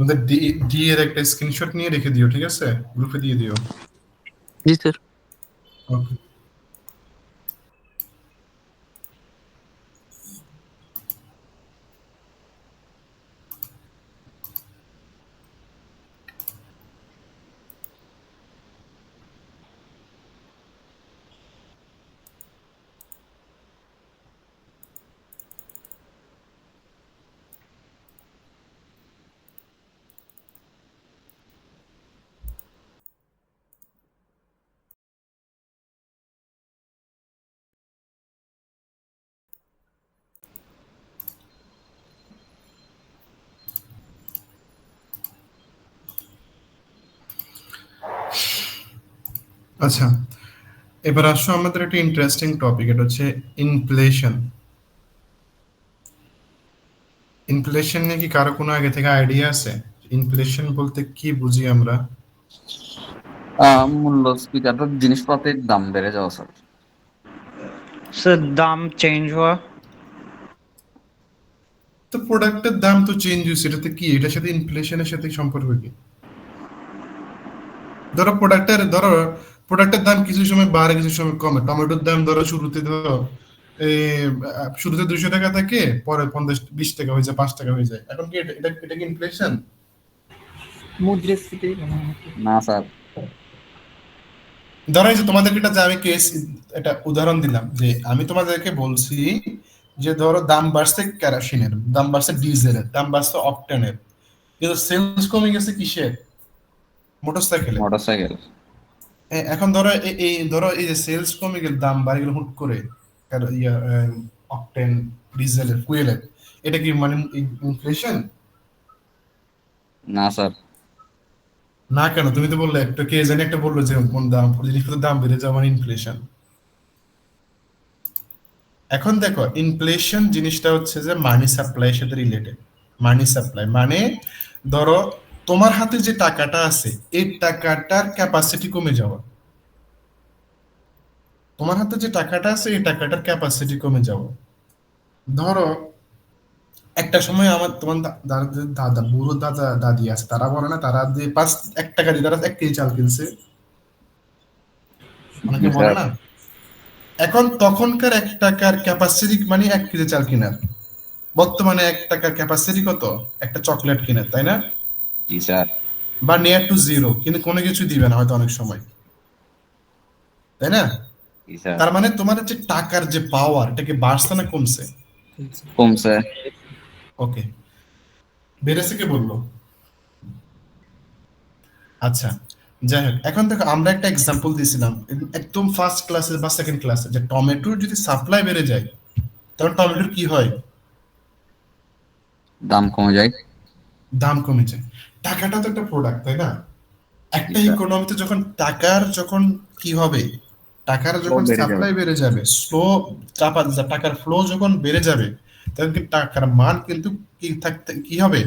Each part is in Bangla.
তোমাদের ডি এর একটা স্ক্রিনশট নিয়ে রেখে দিও, ঠিক আছে? গ্রুপে দিয়ে দিও। জি স্যার। ওকে। আচ্ছা, এবার আসো আমাদের একটা ইন্টারেস্টিং টপিক, এটা হচ্ছে ইনফ্লেশন। ইনফ্লেশন নিয়ে কি কারো কোনো আগে থেকে আইডিয়া আছে? ইনফ্লেশন বলতে কি বুঝি আমরা? মূল্যস্ফীতি, জিনিসপত্রের দাম বেড়ে যাওয়া স্যার। স্যার দাম চেঞ্জ হওয়া। তো প্রোডাক্টের দাম তো চেঞ্জ হয়েছে, এটাতে কি, এটার সাথে ইনফ্লেশনের সাথে সম্পর্ক কি? ধরো প্রোডাক্টের দাম কিছু সময় বাড়ে, কিছু সময় কমে। টমেটোর দাম ধরো শুরুতে 200 টাকা থাকে, পরে 50-20 টাকা হয়ে যায়, 5 টাকা হয়ে যায়। এখন কি এটা কি ইনফ্লেশন? মুদ্রাস্ফীতি না স্যার। ধরো এই যে তোমাদেরকে আমি এটা উদাহরণ দিলাম, যে আমি তোমাদেরকে বলছি যে ধরো দাম বাড়ছে কেরোসিনের, দাম বাড়ছে ডিজেলের, দাম বাড়ছে অকটেনের, কিন্তু সেলস কমে গেছে কিসের? মোটরসাইকেলের। মোটরসাইকেল। এখন ধরো ধরো এই যে সেলস কমে গেল, দাম বাড়ে গেল হুট করে, অকটেন, ডিজেলের, ফুয়েলের, এটা কি মানে ইনফ্লেশন? না স্যার। না কেন? তুমি তো বললে, একটা কে জানি একটা বললো যে কোন দাম, জিনিসপত্রের দাম বেড়ে যাওয়া মানে ইনফ্লেশন। এখন দেখো, ইনফ্লেশন জিনিসটা হচ্ছে যে মানি সাপ্লাইয়ের সাথে রিলেটেড। মানি সাপ্লাই মানে ধরো তোমার হাতে যে টাকাটা আছে, এই টাকাটার ক্যাপাসিটি কমে যাওয়া। তোমার হাতে যে টাকাটা আছে, এই টাকাটার ক্যাপাসিটি কমে যাওয়া। ধরো একটা সময় তোমার দাদা, বুড়ো দাদা দাদি আছে, তারা বলে না, তারা যে 1 টাকা দিয়ে তারা 1 কেজি চাল কিনছে, অনেকে বলে না। এখন তখনকার 1 টাকার ক্যাপাসিটি মানে 1 কেজি চাল কিনার, বর্তমানে 1 টাকার ক্যাপাসিটি কত? একটা চকলেট কিনে, তাই না? জি স্যার। বা নিয়ার টু জিরো, কিন্তু কোনো কিছু দিবে না হয়তো অনেক সময়, তাই না? জি স্যার। তার মানে তোমার যে টাকার যে পাওয়ার, এটা কি বাড়ছে না কমছে? কমছে। ওকে, বেড়েছে কে বললো? আচ্ছা, যাই হোক, এখন দেখো আমরা একটা এক্সাম্পল দিয়েছিলাম একদম ফার্স্ট ক্লাসে বা সেকেন্ড ক্লাসে, যে টমেটোর যদি সাপ্লাই বেড়ে যায়, তখন টমেটোর কি হয়? দাম কমে যায়। দাম কমে যায়। টাকাটা তো একটা প্রোডাক্ট, তাই না? একটা ইকোনমিতে যখন যখন কি হবে, টাকার যখন বেড়ে যাবে। সাপ্লাই বেড়ে যাবে, টাকার ফ্লো যখন বেড়ে যাবে, তখন কিন্তু টাকার মান কিন্তু কি হবে?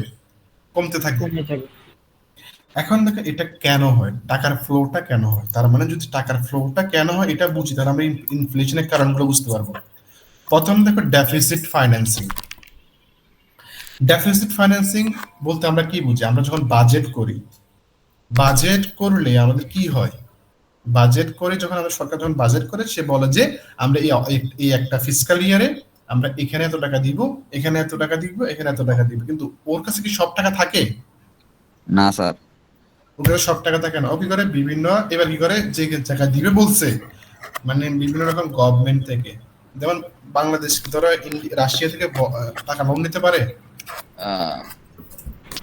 কমতে থাকবে। কমে যাবে। এখন দেখো এটা কেন হয়, টাকার ফ্লোটা কেন হয়? তার মানে যদি টাকার ফ্লোটা কেন হয় এটা বুঝি, তাহলে আমরা ইনফ্লেশনের কারণগুলো বুঝতে পারবো। প্রথম দেখো, ডেফিসিট ফাইন্যান্সিং। ডেফিসিট ফাইন্যান্সিং বলতে আমরা কি বুঝি? আমরা যখন বাজেট করি, বাজেট করলে আমাদের কি হয়? বাজেট করে যখন আমাদের সরকার যখন বাজেট করে, সে বলে যে আমরা এই একটা ফিসকাল ইয়ারে আমরা এখানে এত টাকা দিব, এখানে এত টাকা দিব, এখানে এত টাকা দিব, কিন্তু ওর কাছে কি সব টাকা থাকে? না স্যার। ওর কাছে সব টাকা থাকে না। ও কি করে, এবার কি করে, যে টাকা দিবে বলছে, মানে বিভিন্ন রকম গভর্নমেন্ট থেকে, যেমন বাংলাদেশ ধরো রাশিয়া থেকে টাকা লোন নিতে পারে,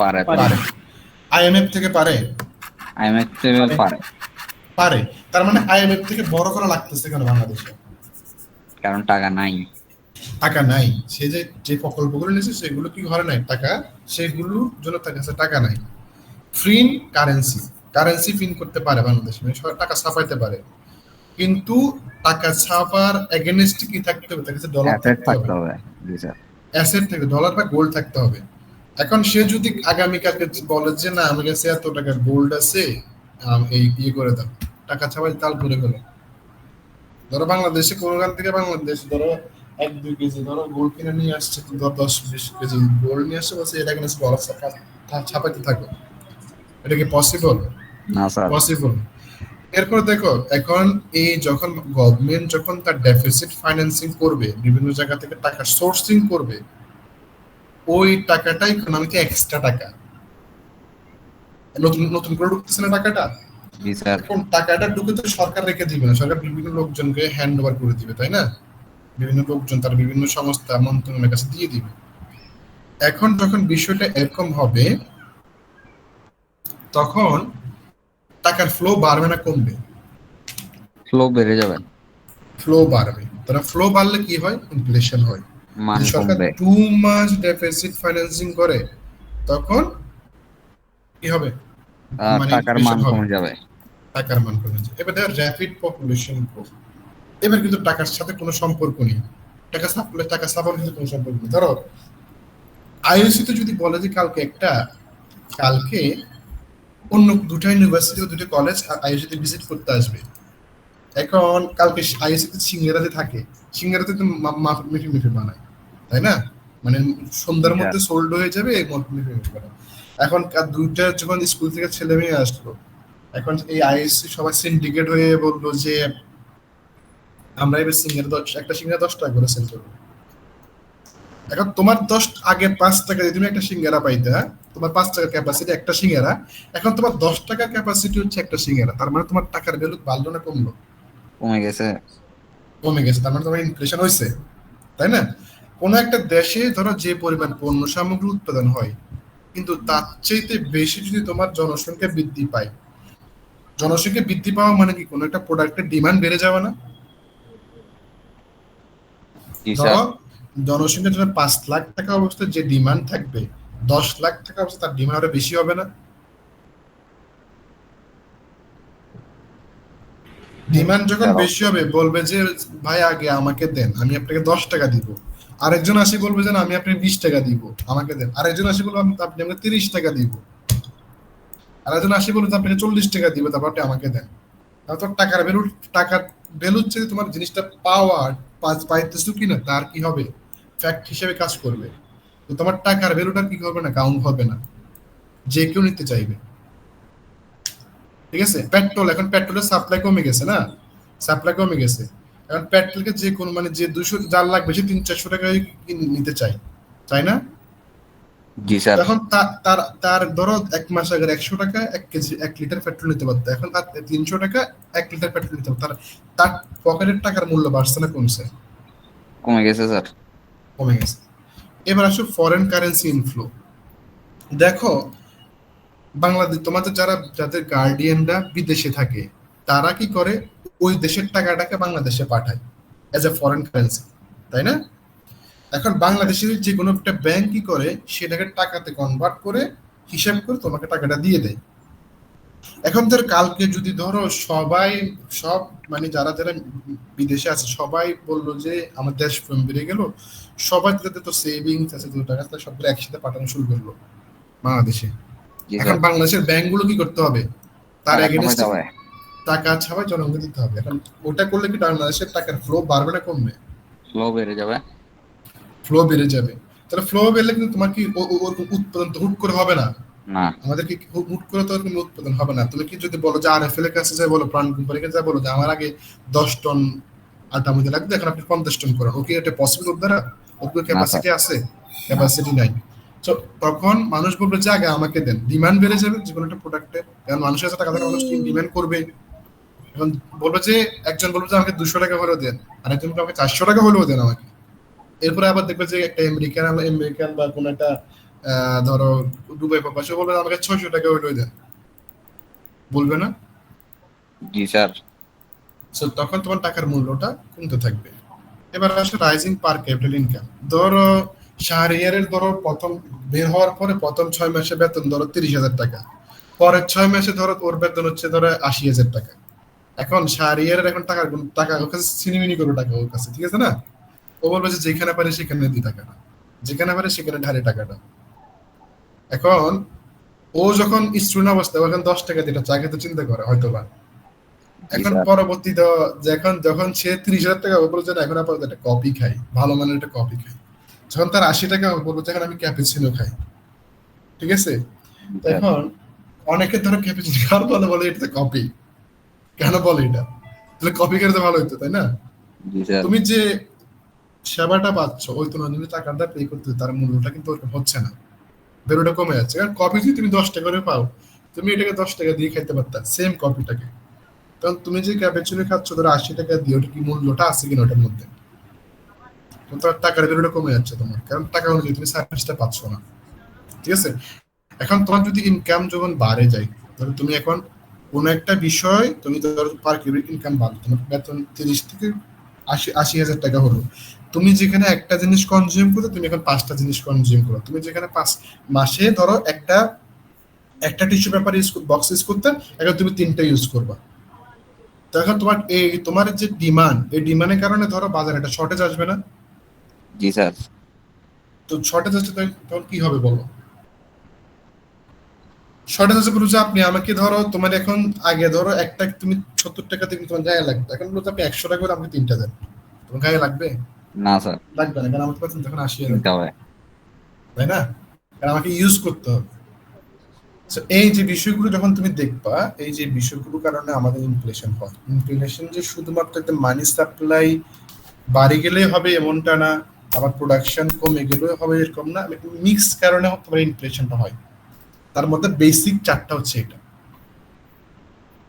পারে। পারে। আইএমএফ থেকে পারে, আইএমএফ থেকে পারে। পারে। তার মানে আইএমএফ থেকে বড় করা লাগতেছে কেন বাংলাদেশে? কারণ টাকা নাই। টাকা নাই। সে যে প্রকল্পগুলো নিয়েছে সেগুলো কি ঘরে নাই টাকা, সেগুলোর জন্য তার কাছে টাকা নাই। কারেন্সি প্রিন্ট করতে পারে বাংলাদেশ, মানে সবাই টাকা ছাপাইতে পারে, কিন্তু টাকা ছাপার এগেনস্ট কি থাকতে হবে? তার কাছে ডলার থাকতে হবে। জি স্যার। অ্যাসেট থেকে ডলার বা গোল্ড থাকতে হবে। এখন সে যদি আগামীকালকে বলে যে না, আমার কাছে এত টাকা গোল্ড আছে, এই করে দাও, টাকা ছাপাই তাল করে গেল। ধরো বাংলাদেশে কোনখান থেকে ধরো 1-2 কেজি ধরো গোল্ড কিনে নিয়ে আসছে, 10-20 কেজি গোল্ড নিয়ে আসছে, বলছে এটা কিনে ডলার ছাপাইতে থাকো। এটা কি পসিবল? না স্যার। পসিবল। এরপর দেখো, এখন এই যখন গভর্নমেন্ট যখন তার ডেফিসিট ফাইন্যান্সিং করবে, বিভিন্ন জায়গা থেকে টাকা সোর্সিং করবে, ওই টাকাটা ইকোনমিতে এক্সট্রা টাকা, নতুন নতুন করে ঢুকতেছে না টাকাটা। জি স্যার। এখন টাকাটা ঢুকে তো সরকার রেখে দিবে না, সরকার বিভিন্ন লোকজনকে হ্যান্ড ওভার করে দিবে, তাই না? বিভিন্ন লোকজন তার বিভিন্ন সংস্থা মন্ত্রণালয়ের কাছে দিয়ে দিবে। এখন যখন বিষয়টা এরকম হবে, তখন টাকার ফ্লো বাড়বে না কমবে? ফ্লো বেড়ে যাবে। ফ্লো বাড়বে। তারা ফ্লো বাড়লে কি হয়? ইনফ্লেশন হয়। মান যদি সরকার কমবে। টু মাচ ডেফিসিট ফাইন্যান্সিং করে, তখন কি হবে? মানে টাকার মান ইনফ্লেশন হবে, কমে যাবে। টাকার মান কমে যাবে। এবার দেখো র্যাপিড পপুলেশন গ্রোথ, এবার কিন্তু টাকার সাথে কোনো সম্পর্ক নেই, টাকা সাপ্লাই টাকা সাপ্লাই সাথে কোনো সম্পর্ক নেই। ধরো আইওসি তো যদি বলে যে কালকে অন্য দুটো ইউনিভার্সিটি ও দুটো কলেজ আইওসিতে ভিজিট করতে আসবে, এখন কালকে আইওসিতে সিঙ্গারাতে থাকে, সিঙ্গারাতে তো মিঠে মিঠে বানায়, তাই না? মানে সন্ধ্যার মধ্যে সোল্ড হয়ে যাবে মিঠে মিঠে বানায়। এখন দুইটা যখন স্কুল থেকে ছেলে মেয়ে আসলো, এখন এই আইএসসি সবাই সিন্ডিকেট হয়ে বললো যে আমরা এবার একটা সিঙ্গারা 10 টাকা করে সেল করবো। এখন তোমার আগে 5 টাকা দিয়ে তুমি একটা সিঙ্গারা পাইতে, হ্যাঁ? তোমার 5 টাকা ক্যাপাসিটি একটা সিঙ্গারা, এখন তোমার 10 টাকা ক্যাপাসিটি হচ্ছে একটা সিঙ্গারা। তার মানে তোমার টাকার ভ্যালু বাড়লো না কমলো? কমে গেছে। কমে গেছে। তার মানে তোমার ইনফ্লেশন হয়েছে, তাই না? কোনো একটা দেশে ধরো যে পরিমাণ পণ্য সামগ্রী উৎপাদন হয়, কিন্তু তার চাইতে বেশি যদি তোমার জনসংখ্যা বৃদ্ধি পায়, জনসংখ্যা বৃদ্ধি পাওয়া মানে কি কোনো একটা প্রোডাক্টের ডিমান্ড বেড়ে যাবে না? জি স্যার। ধরো জনসংখ্যা যখন 5 লাখ টাকা অবস্থায় যে ডিমান্ড থাকবে, 10 লাখ টাকা অবস্থায় তার ডিমান্ড আরো বেশি হবে না? ডিমান্ড যখন বেশি হবে, বলবে যে ভাই আগে আমাকে দেন, আমি আপনাকে 10 টাকা দিব। আরেকজন আসি বলবে যে আমি আপনাকে 20 টাকা দিব, আমাকে দেন। আরেকজন আসি বলবে আপনি আমাকে 30 টাকা দিব। আরেকজন আসি বলবে আপনাকে 40 টাকা দিব, তারপর আপনি আমাকে দেন। তাহলে তো টাকার ভ্যালু হচ্ছে তোমার জিনিসটা পাইতেছো কিনা তার কি হবে, ফ্যাক্ট হিসেবে কাজ করবে। তো তোমার টাকার ভ্যালুটা কি হবে না, কাউন্ট হবে না, যে কেউ নিতে চাইবে। ঠিক আছে? পেট্রোল, এখন পেট্রোলের সাপ্লাই কমে গেছে না, সাপ্লাই কমে গেছে। এখন পেট্রোলকে যে কোনো মানে যে 200 যার লাগবে সে 300-400 টাকায় নিতে চাই, তাই না? জি স্যার। এখন তার তার ধরো 1 মাস আগে 100 টাকা 1 লিটার পেট্রোল নিতে পারতো, এখন তার 300 টাকা 1 লিটার পেট্রোল নিতে পারতো। তার পকেটের টাকার মূল্য বাড়ছে না কমছে? কমে গেছে স্যার। কমে গেছে। এবার আসো ফরেন কারেন্সি ইনফ্লো। দেখো বাংলাদেশ, তোমাদের যাদের গার্ডিয়ানরা বিদেশে থাকে, তারা কি করে, ওই দেশের টাকাটাকে বাংলাদেশে পাঠায় এজ এ ফরেন কারেন্সি, তাই না? এখন বাংলাদেশের যে কোনো একটা ব্যাংক কি করে, সেটাকে টাকাতে কনভার্ট করে হিসাব করে তোমাকে টাকাটা দিয়ে দেয়। এখন ধর কালকে যদি ধরো সব মানে যারা যারা বিদেশে আছে সবাই বললো যে আমার দেশ বেড়ে গেল, সবাই তাদের তো সেভিংস আছে, টাকা সবগুলো একসাথে পাঠানো শুরু করলো বাংলাদেশে। এখন বাংলাদেশের ব্যাংকগুলো কি করতে হবে, তার এগেইনস্টে টাকা ছাড়া জনগণকে দিতে হবে। এখন ওটা করলে কি বাংলাদেশের টাকার ফ্লো বাড়বে না কমবে? ফ্লো বেড়ে যাবে। ফ্লো বেড়ে যাবে। তাহলে ফ্লো বেড়ে কিন্তু তোমার কি ওরকম উৎপাদন তো হুট করে হবে না। না। আমাদের কি হুট করে তো কোনো উৎপাদন হবে না। তুমি কি যদি বলো যে আরএফএল এর কাছে যাই বলো, প্রাণ কোম্পানিকে যাই বলো যে আমার আগে 10 টন আটা মধ্যে লাগবে, এখন আপনি 50 টন করেন, ওকে এটা পসিবল ওর দ্বারা? ওর ক্যাপাসিটি আছে? ক্যাপাসিটি নাই। তো তখন মানুষ বলবে যে আগে আমাকে দেন, ডিমান্ড বেড়ে যাবে যে কোনো একটা প্রোডাক্টে, কারণ মানুষের কাছে টাকা থাকা মানুষ ডিমান্ড করবে। এখন বলবে যে একজন বলবে যে আমাকে 200 টাকা হলেও দেন, আর একজন আমাকে 400 টাকা হলেও দেন আমাকে। এরপরে আবার দেখবে যে একটা আমেরিকান বা কোনো একটা ধরো দুবাই প্রবাসী বলবে আমাকে 600 টাকা হলেও দেন, বলবে না? জি স্যার। সো তখন তোমার টাকার মূল্যটা কমতে থাকবে। এবার আসলে রাইজিং পার ক্যাপিটাল ইনকাম। ধরো শাহরিয়ারের ধরো প্রথম বের হওয়ার পরে প্রথম 6 মাসে বেতন ধরো 30,000 টাকা, পরের 6 মাসে ধরো ওর বেতন হচ্ছে ধরো 80,000 টাকা। এখন শাহরিয়ারের এখন টাকা ওর কাছে সিনিমিনি করে টাকা ওর কাছে, ঠিক আছে না? ও বলবে যে যেখানে পারে সেখানে দিই টাকাটা, যেখানে পারে সেখানে ঢালে টাকাটা। এখন ও যখন স্টুডেন্ট অবস্থায় এখন 10 টাকা দিটা চা খেতে চিন্তা করে হয়তো বা। এখন পরবর্তীতে যখন সে 30,000 টাকা বলবো যে এখন আপাতত একটা কফি খাই, ভালো মানের একটা কফি খাই। যখন তার 80 টাকা বলবো যে এখন আমি ক্যাপুচিনো খাই, ঠিক আছে? জি স্যার। এখন অনেকে ধরো ক্যাপাচিনো খাওয়ার বলে বলে এটা কপি, কেন বলে এটা? তাহলে কপি করে তো ভালো হতো, তাই না? জি স্যার। তুমি যে সেবাটা পাচ্ছ ওই তুলনায় তুমি টাকাটা পে করতে, তার মূল্যটা কিন্তু ওরকম হচ্ছে না, ভ্যালুটা কমে যাচ্ছে। কারণ কপি যদি তুমি 10 টাকা করে পাও, তুমি এটাকে 10 টাকা দিয়ে খাইতে পারতা সেম কপিটাকে। কারণ তুমি যে ক্যাপাচিনো খাচ্ছ ধরো 80 টাকা দিয়ে, ওটা কি মূল্যটা আছে কিনা ওটার মধ্যে, তোমার টাকার ভ্যালুটা কমে যাচ্ছে তোমার, কারণ টাকা অনুযায়ী তুমি সার্ভিসটা পাচ্ছ না। ঠিক আছে? এখন তোমার যদি ইনকাম যখন বাড়ে যায়, ধরো তুমি এখন কোন একটা বিষয় তুমি ধরো পার কিউবিক ইনকাম বাড়লো, তোমার বেতন 30 থেকে 80 হাজার টাকা হলো, তুমি যেখানে একটা জিনিস কনজিউম করো তুমি এখন 5টা জিনিস কনজিউম করো। তুমি যেখানে 5 মাসে ধরো একটা একটা টিস্যু পেপার বক্স ইউজ করতে, এখন তুমি 3টা ইউজ করবা। তো এখন তোমার যে ডিমান্ড, এই ডিমান্ডের কারণে ধরো বাজারে একটা শর্টেজ আসবে না? জি স্যার। তো শর্টেজ আসলে তখন কি হবে বলো? শর্টেজ আছে বলছে আপনি আমাকে ধরো তোমার এখন আগে ধরো একটা তুমি 70 টাকা থেকে তোমার গায়ে লাগবে, এখন বলতে আপনি 100 টাকা করে আমাকে 3টা দেন, তোমার গায়ে লাগবে? না স্যার। লাগবে না, কারণ আমার তো তখন 80 হাজার, কিনতে হবে। তাই না? কারণ আমাকে ইউজ করতে হবে। So, এই যে বিষয়গুলো যখন তুমি দেখবা, এই যে বিষয়গুলোর কারণে আমাদের ইনফ্লেশন হয়। ইনফ্লেশন যে শুধুমাত্র একটা মানি সাপ্লাই বাড়ি গেলেই হবে এমনটা না, আবার প্রোডাকশন কমে গেলেও হবে এরকম না, মিক্স কারণে তোমার ইনফ্লেশনটা হয়। তার মধ্যে বেসিক 4টা হচ্ছে এটা।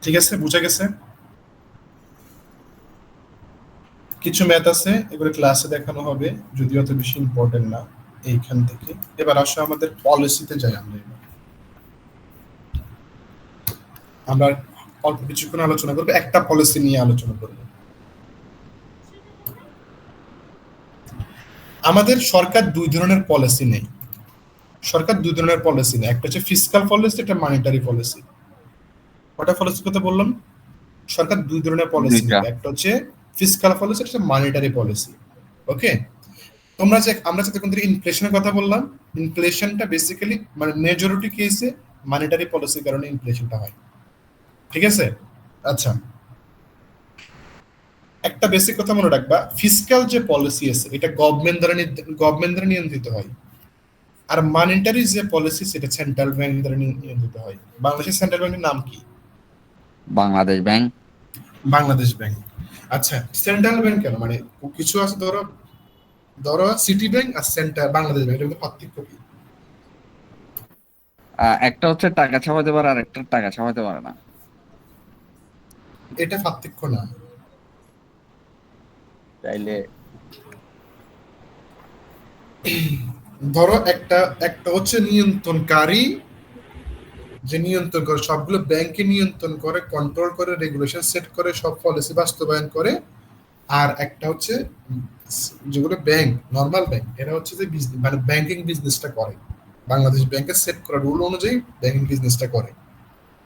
ঠিক আছে, বুঝা গেছে? কিছু ম্যাথ আছে, এগুলো ক্লাসে দেখানো হবে, যদিও অত বেশি ইম্পর্টেন্ট না এইখান থেকে। এবার আসো আমাদের পলিসিতে যাই। আমরা অল্প কিছুক্ষণ আলোচনা করবো, একটা পলিসি নিয়ে আলোচনা করব। আমাদের সরকার 2 ধরনের পলিসি নেই। সরকার 2 ধরনের পলিসি নেই, একটা হচ্ছে ফিসকাল পলিসি, একটা মনিটারি পলিসি। কটা পলিসি কথা বললাম? সরকার 2 ধরনের পলিসি দুইটা। নেবে, একটা হচ্ছে ফিসকাল পলিসি, একটা মনিটারি পলিসি। ওকে, আমরা যতক্ষণ ধরে ইনফ্লেশনের কথা বললাম, ইনফ্লেশনটা বেসিক্যালি মানে মেজরিটি কেসে মনিটারি পলিসির কারণে ইনফ্লেশনটা হয়। ঠিক আছে? আচ্ছা, একটা বেসিক কথা মনে রাখবা, ফিসকাল যে পলিসি আছে এটা গভর্নমেন্ট দ্বারা নিয়ন্ত্রিত হয়, আর মনিটারি যে পলিসি সেটা সেন্ট্রাল ব্যাংক দ্বারা নিয়ন্ত্রিত হয়। বাংলাদেশের সেন্ট্রাল ব্যাংকের নাম কি? বাংলাদেশ ব্যাংক। বাংলাদেশ ব্যাংক। আচ্ছা, সেন্ট্রাল ব্যাংক কেন? মানে কিছু আছে, ধরো ধরো সিটি ব্যাংক আর সেন্ট্রাল বাংলাদেশ ব্যাংক, এর মধ্যে পার্থক্য কি? একটা হচ্ছে টাকা ছাপাতে পারে আর একটা টাকা ছাপাতে পারে না। এটা পার্থক্য না। তাইলে ধরো একটা একটা হচ্ছে নিয়ন্ত্রণকারী, যে নিয়ন্ত্রণ করে সবগুলো ব্যাংকে নিয়ন্ত্রণ করে, কন্ট্রোল করে, রেগুলেশন সেট করে, সব পলিসি বাস্তবায়ন করে। আর একটা হচ্ছে যেগুলো ব্যাংক, নর্মাল ব্যাংক, এরা হচ্ছে যে মানে ব্যাংকিং বিজনেসটা করে, বাংলাদেশ ব্যাংকের সেট করা রুল অনুযায়ী ব্যাংকিং বিজনেসটা করে।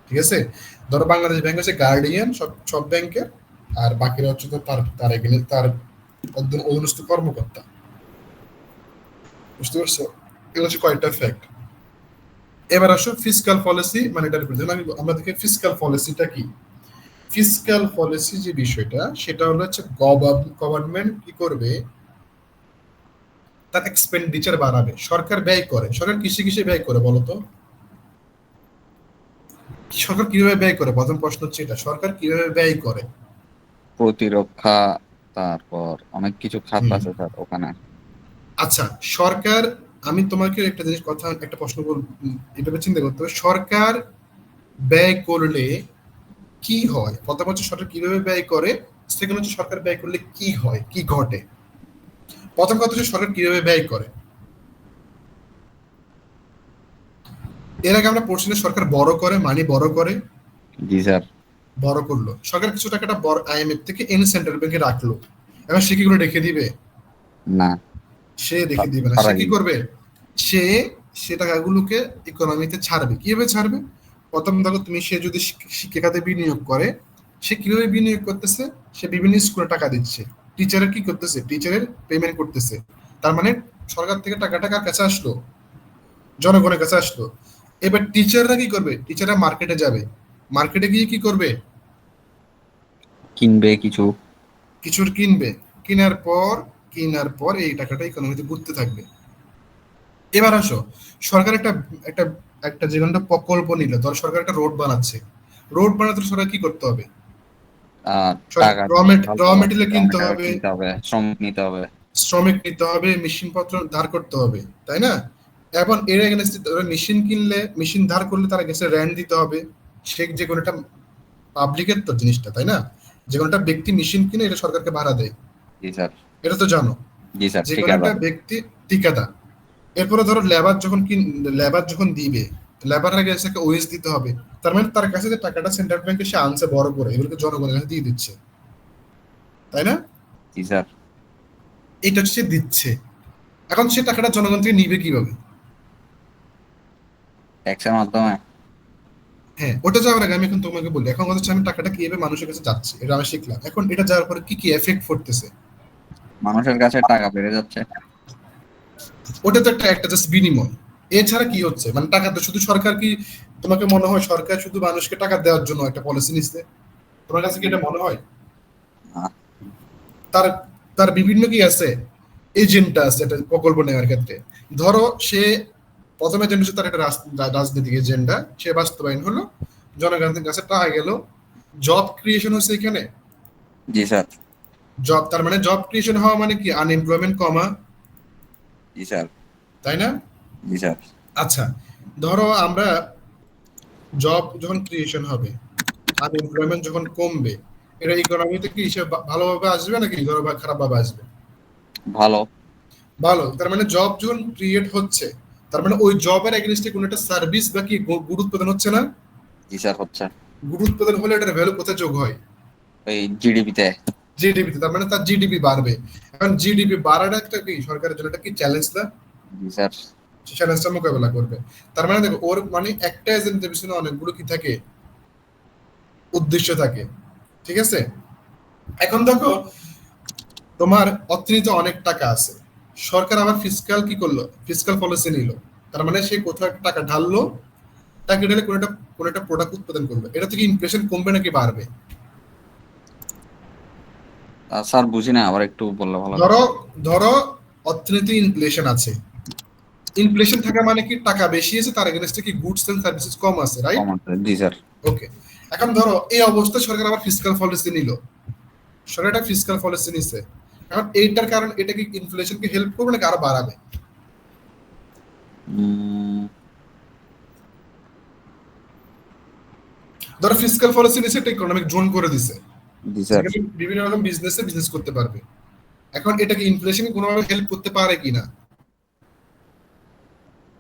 ঠিক আছে? ধরো বাংলাদেশ ব্যাংক হচ্ছে গার্ডিয়ান সব সব ব্যাংকের, আর বাকিরা হচ্ছে তো তার তার এখানে তার অধীনস্থ কর্মকর্তা। বুঝতে পারছো? এগুলো হচ্ছে কয়েকটা ফ্যাক্ট। এবার আসো ফিসকাল পলিসি, মনিটারি পলিসি। আমরা দেখি ফিসকাল পলিসিটা কি। ফিসকাল পলিসি যে বিষয়টা, সেটা হলো হচ্ছে গভর্নমেন্ট কি করবে, তার এক্সপেন্ডিচার বাড়াবে, সরকার ব্যয় করে। সরকার কিসে কিসে ব্যয় করে বলতো? সরকার কিভাবে ব্যয় করে? প্রথম প্রশ্ন হচ্ছে এটা, সরকার কিভাবে ব্যয় করে? প্রতিরক্ষা, তারপর অনেক কিছু খাত হুম। আছে স্যার ওখানে। আচ্ছা, সরকার, আমি তোমাকে একটা জিনিস কথা একটা প্রশ্ন এভাবে চিন্তা করতে হবে, সরকার ব্যয় করলে কি হয়? প্রথম হচ্ছে সরকার কিভাবে ব্যয় করে, সেকেন্ড হচ্ছে সরকার ব্যয় করলে কি হয়, কি ঘটে। প্রথম কথা হচ্ছে সরকার কিভাবে ব্যয় করে। এর আগে আমরা পড়ছি না, সরকার বড় করে, মানি বড় করে। জি স্যার। বড় করলো সরকার, কিছু টাকাটা বড় আইএমএফ থেকে এনে সেন্ট্রাল ব্যাংকে রাখলো। এবার সে কি করে রেখে দিবে? না। সে রেখে দিবে না। সে কি করবে? সে সে টাকাগুলোকে ইকোনমিতে ছাড়বে। কিভাবে ছাড়বে? প্রথম দেখো, তুমি সে যদি শিক্ষা খাতে বিনিয়োগ করে, সে কিভাবে বিনিয়োগ করতেছে? সে বিভিন্ন স্কুলে টাকা দিচ্ছে, টিচারের কি করতেছে, টিচারের পেমেন্ট করতেছে। তার মানে সরকার থেকে টাকাটা কার কাছে আসলো? জনগণের কাছে আসলো। এবার টিচাররা কি করবে? টিচাররা মার্কেটে যাবে, মার্কেটে গিয়ে কি করবে? কিনবে কিছু। কিছুর কিনবে। কেনার পর কেনার পর এই টাকাটা ইকোনমিতে ঘুরতে থাকবে। এবার আসো, সরকার একটা একটা একটা যে কোনো একটা প্রকল্প নিল, ধর সরকার একটা রোড বানাচ্ছে, রোড বানাতে সরকার কি করতে হবে? টাকা র মেটেরিয়াল কিনতে টাকা হবে, কিনতে হবে, শ্রমিক নিতে হবে। শ্রমিক নিতে হবে, মেশিন পত্র ধার করতে হবে, তাই না? এবং এর এগেনস্টে মেশিন কিনলে, মেশিন ধার করলে তার এগেনস্টে রেন্ট দিতে হবে। সে যে কোনো একটা পাবলিকের তো জিনিসটা, তাই না? যে কোনো একটা ব্যক্তি মেশিন কিনে এটা সরকারকে ভাড়া দেয়, জি স্যার। এটা তো জানো। জি স্যার, যে ঠিক কোনো একটা আছে। ব্যক্তি ঠিকাদার। এরপরে ধরো লেবার যখন দিবে, লেবারের কাছে একটা ওয়েজ দিতে হবে। তার মানে তার কাছে যে টাকাটা সেন্ট্রাল ব্যাংকে সে আনছে বড় করে, এগুলোকে জনগণের কাছে দিয়ে দিচ্ছে, তাই না? জি স্যার। এটা সে দিচ্ছে। এখন সে টাকাটা জনগণ থেকে নিবে কিভাবে? ট্যাক্সের মাধ্যমে। হ্যাঁ, ওটা যাওয়ার আগে আমি এখন তোমাকে বলি, এখন কথা হচ্ছে আমি টাকাটা কিভাবে মানুষের কাছে যাচ্ছে এটা আমি শিখলাম। এখন এটা যাওয়ার পরে কি কি এফেক্ট পড়তেছে? মানুষের কাছে টাকা বেড়ে যাচ্ছে। ওটা তো একটা জাস্ট বিনিময়। এছাড়া কি হচ্ছে? মানে টাকা তো শুধু সরকার কি, তোমাকে মনে হয় সরকার শুধু মানুষকে টাকা দেওয়ার জন্য একটা পলিসি নিচ্ছে? তোমার কাছে কি এটা মনে হয়? না। তার তার বিভিন্ন কি আছে, এজেন্ডা আছে একটা প্রকল্প নেওয়ার ক্ষেত্রে। ধরো সে প্রথমে এজেন্ডা হচ্ছে তার একটা রাজনৈতিক এজেন্ডা, সে বাস্তবায়ন হলো, জনগণের কাছে টাকা গেল, জব ক্রিয়েশন হচ্ছে এখানে। জি স্যার। জব, তার মানে জব ক্রিয়েশন হওয়া মানে কি আনএমপ্লয়মেন্ট কমা, জি স্যার। তাই না? জি স্যার। আচ্ছা, ধরো আমরা জব যখন ক্রিয়েশন হবে, আনএমপ্লয়মেন্ট যখন কমবে, এটা ইকোনমিতে কি হিসেবে ভালোভাবে আসবে নাকি ধরো খারাপ ভাবে আসবে? ভালো। ভালো। তার মানে জব যখন ক্রিয়েট হচ্ছে, তার মানে ওই জবের এগেইনস্টে কোনো একটা সার্ভিস বা কি গুড উৎপাদন হচ্ছে না? জি স্যার, হচ্ছে। গুড উৎপাদন হলে এটার ভ্যালু কোথায় যোগ হয়? ওই জিডিপিতে। জিডিপিতে। তার মানে তার জিডিপি বাড়বে। এখন জিডিপি বাড়াটা একটা কি সরকারের জন্য একটা কি চ্যালেঞ্জ না? জি স্যার। সে চ্যালেঞ্জটা মোকাবেলা করবে। তার মানে দেখো ওর মানে একটা এজেন্ডার পিছনে অনেকগুলো কি থাকে, উদ্দেশ্য থাকে, ঠিক আছে? এখন দেখো তোমার অর্থনীতিতে অনেক টাকা আছে, সরকার আবার ফিসকাল কি করলো, ফিসকাল পলিসি নিল। তার মানে সে কোথাও একটা টাকা ঢাললো, টাকা ঢেলে কোনো একটা প্রোডাক্ট উৎপাদন করবে, এটা থেকে ইনফ্লেশন কমবে নাকি বাড়বে? স্যার বুঝি না, আবার একটু বললে ভালো হয়। ধরো ধরো অর্থনীতি ইনফ্লেশন আছে, ইনফ্লেশন থাকা মানে কি টাকা বেশি আছে, তার এগেনস্টে কি গুডস এন্ড সার্ভিসেস কম আছে, রাইট? কম আছে। জি স্যার। ওকে। এখন ধরো এই অবস্থায় সরকার আবার ফিসকাল পলিসি নিল, সরকার একটা ফিসকাল পলিসি নিচ্ছে। এখন এইটার কারণ এটা কি ইনফ্লেশনকে হেল্প করবে নাকি আরো বাড়াবে? ধরো ফিসকাল পলিসি নিচ্ছে, একটা ইকোনমিক জোন করে দিছে, জি স্যার। যেখানে বিভিন্ন রকম বিজনেস করতে পারবে। এখন এটা কি ইনফ্লেশন কোনোভাবে হেল্প করতে পারে কিনা?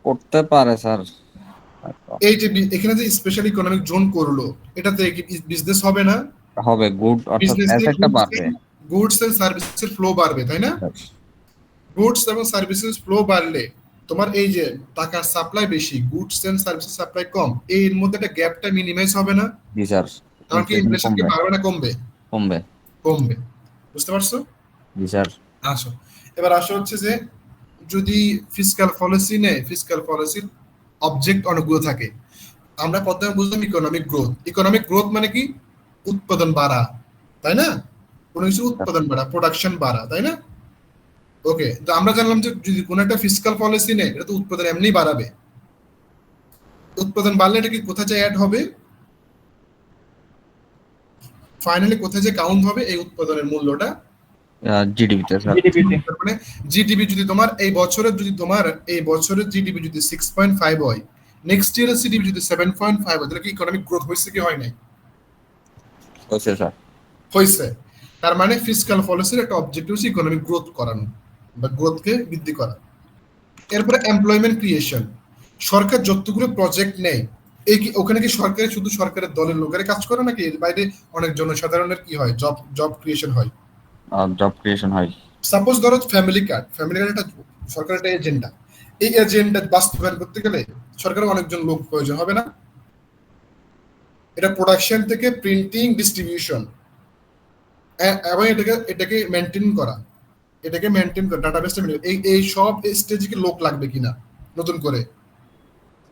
করতে পারে স্যার। এই যে এখানে যে স্পেশাল ইকোনমিক জোন করলো, এটাতে কি বিজনেস হবে না? হবে, গুড অর্থাৎ বিজনেস দিয়ে অ্যাসেটটা বাড়বে। গুডস এন্ড সার্ভিসের ফ্লো বাড়বে, তাই না? গুডস এবং সার্ভিসেস ফ্লো বাড়লে তোমার এই যে টাকার সাপ্লাই বেশি, গুডস এন্ড সার্ভিসেস সাপ্লাই কম, এর মধ্যে একটা গ্যাপটা মিনিমাইজ হবে না? জি স্যার। তখন কি ইনফ্লেশন ইনফ্লেশন কি কমবে। বাড়বে না কমবে? কমবে। কমবে। বুঝতে পারছো? জি স্যার। আসো, এবার আসো হচ্ছে যে যদি ফিসকাল পলিসি নেয়, ফিসকাল পলিসির অবজেক্ট অনেকগুলো থাকে। আমরা প্রথমে বুঝলাম ইকোনমিক গ্রোথ। ইকোনমিক গ্রোথ মানে কি? উৎপাদন বাড়া, তাই না? কোনো কিছু উৎপাদন বাড়া, প্রোডাকশন বাড়া, তাই না? ওকে, তো আমরা জানলাম যে যদি কোনো একটা ফিসকাল পলিসি নেয়, এটা তো উৎপাদন এমনি বাড়াবে। উৎপাদন বাড়লে এটা কি কোথায় যে অ্যাড হবে? ফাইনালি কোথায় যে কাউন্ট হবে এই উৎপাদনের মূল্যটা? জিডিপিতে স্যার। তার মানে জিডিপি যদি তোমার এই বছরের জিডিপি যদি 6.5 হয়, নেক্সট ইয়ারের জিডিপি যদি 7.5 হয়, তাহলে কি ইকোনমিক গ্রোথ হয়েছে কি হয় নাই? হচ্ছে স্যার। হয়েছে। তার মানে ফিসকাল পলিসির একটা অবজেক্টিভ হচ্ছে ইকোনমিক গ্রোথ করানো বা গ্রোথকে বৃদ্ধি করা। এরপরে এমপ্লয়মেন্ট ক্রিয়েশন। সরকার যতগুলো প্রজেক্ট নেয়, এই কি ওখানে কি সরকারের শুধু সরকারের দলের লোকেরা কাজ করে নাকি এর বাইরে অনেক জনসাধারণের কি হয়, জব ক্রিয়েশন হয়? জব ক্রিয়েশন হয়। সাপোজ ধরো ফ্যামিলি কার্ড একটা সরকারের একটা এজেন্ডা, এই এজেন্ডা বাস্তবায়ন করতে গেলে সরকারের অনেকজন লোক প্রয়োজন হবে না? এটা প্রোডাকশন থেকে প্রিন্টিং, ডিস্ট্রিবিউশন, এবং এটাকে মেনটেন করা ডাটাবেসটা মেনটেন, এই সব স্টেজে কি লোক লাগবে কিনা? নতুন করে